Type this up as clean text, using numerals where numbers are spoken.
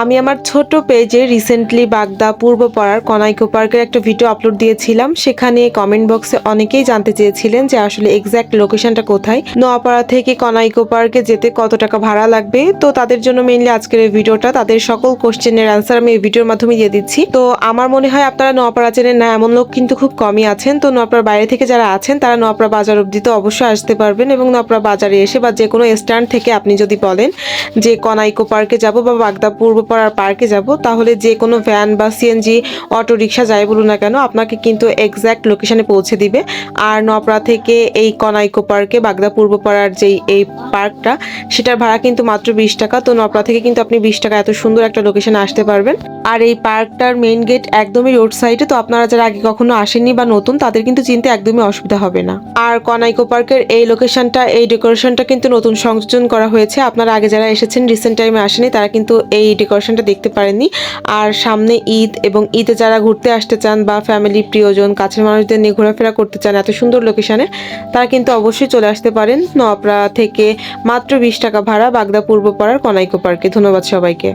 আমি আমার ছোট পেজে রিসেন্টলি বাগদা পূর্বপাড়ার কনাইকো পার্কের একটা ভিডিও আপলোড দিয়েছিলাম। সেখানে কমেন্ট বক্সে অনেকেই জানতে চেয়েছিলেন যে আসলে এক্সাক্ট লোকেশনটা কোথায়, নোয়াপাড়া থেকে কনাইকো পার্কে যেতে কত টাকা ভাড়া লাগবে। তো তাদের জন্য মেইনলি আজকের এই ভিডিওটা, তাদের সকল কোশ্চেনের অ্যান্সার আমি এই ভিডিওর মাধ্যমে দিয়ে দিচ্ছি। তো আমার মনে হয় আপনারা নোয়াপাড়া চেনেন না এমন লোক কিন্তু খুব কমই আছেন। তো নোয়াপাড়ার বাইরে থেকে যারা আছেন তারা নোয়াপাড়া বাজার অবধি তো অবশ্যই আসতে পারবেন, এবং নোয়াপাড়া বাজারে এসে বা যে কোনো স্ট্যান্ড থেকে আপনি যদি বলেন যে কনাইকো পার্কে যাব বা বাগদা পূর্বপাড়ার পার্কে যাব, তাহলে যে কোনো ভ্যান বা সিএনজি অটো রিক্সা যাই বলুন না কেন আপনাকে কিন্তু এক্স্যাক্ট লোকেশনে পৌঁছে দিবে। আর নোয়াপাড়া থেকে এই কনাইকো পার্কে বাগদা পূর্বপাড়ার যেই এই পার্কটা, সেটার ভাড়া কিন্তু মাত্র 20 টাকা। তো নোয়াপাড়া থেকে কিন্তু আপনি 20 টাকা এত সুন্দর একটা লোকেশনে আসতে পারবেন। আর এই পার্কটার মেইন গেট একদমই রোড সাইডে। তো আপনারা যারা আগে কখনো আসেননি বা নতুন, তাদের কিন্তু চিনতে একদমই অসুবিধা হবে না। আর কনাইকো পার্কের এই লোকেশনটা, এই ডেকোরেশনটা কিন্তু নতুন সংযোজন করা হয়েছে। আপনারা আগে যারা এসেছেন রিসেন্ট টাইমে আসেনি, তারা কিন্তু এই ডেকোরেশনটা দেখতে পারেননি। আর সামনে ঈদ, এবং ঈদে যারা ঘুরতে আসতে চান বা ফ্যামিলি প্রিয়জন কাছের মানুষদের নিয়ে ঘোরাফেরা করতে চান এত সুন্দর লোকেশনে, তারা কিন্তু অবশ্যই চলে আসতে পারেন। নোয়াপাড়া থেকে মাত্র 20 টাকা ভাড়া বাগদা পূর্বপাড়ার কনাইকো পার্কে। ধন্যবাদ সবাইকে।